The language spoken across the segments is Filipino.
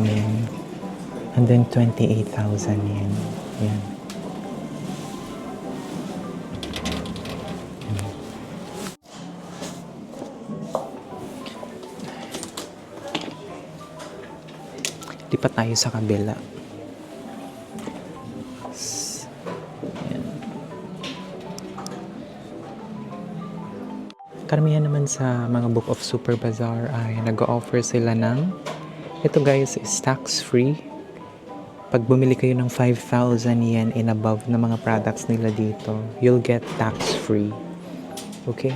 yen. 128,000 yen. Yan. Lipat tayo sa kabila. Yan. Karamihan naman sa mga Book of Super Bazaar ay nag-offer sila ng, ito guys is tax-free. Pag bumili kayo ng 5,000 yen and above na mga products nila dito, you'll get tax-free. Okay?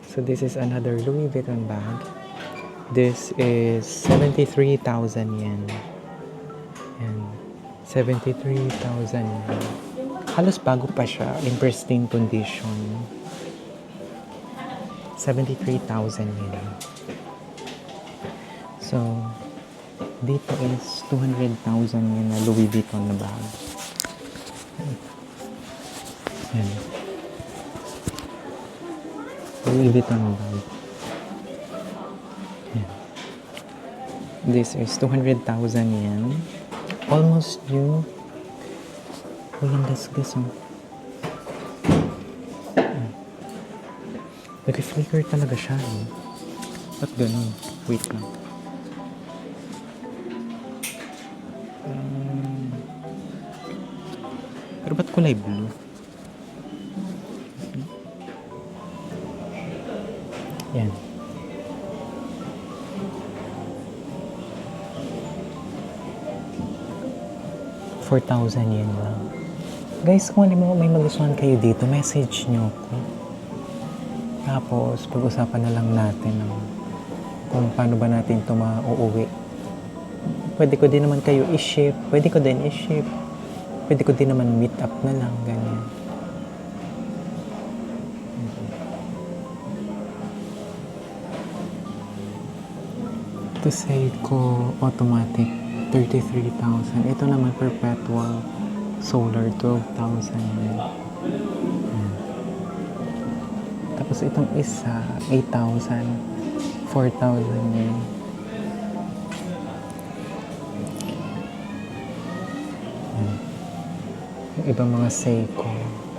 So this is another Louis Vuitton bag. This is 73,000 yen. And 73,000 yen. Halos bago pa siya, in pristine condition. 73,000 yen. So, dito is 200,000 yen na Louis Vuitton na bag. Yan. Louis Vuitton bag. Yan. This is 200,000 yen. Almost new. Walang gasgas, oh. Nag-flicker talaga siya, eh. Ba't ganun? Wait lang. Pero ba't kulay blue? Yan. ₱4,000 yen lang. Guys, kung alam mo may magustuhan kayo dito, message nyo ko. Tapos, pag-usapan na lang natin kung paano ba natin ito mauuwi. Pwede ko din naman kayo i-ship. Pwede ko din i-ship. Pwede ko din naman meet up na lang. Ganyan. Ito Seiko automatic 33,000. Ito naman perpetual solar 12,000. Tapos itong isa 8,000, 4,000 yen. Yung ibang mga Seiko.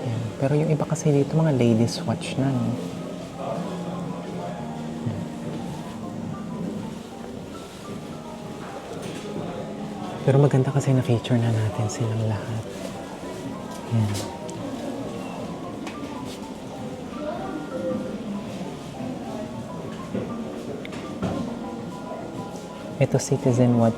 Yan. Pero yung iba kasi dito mga ladies watch na, no? Yan. Pero maganda kasi na feature na natin silang lahat. Yan. Ito Citizen Watch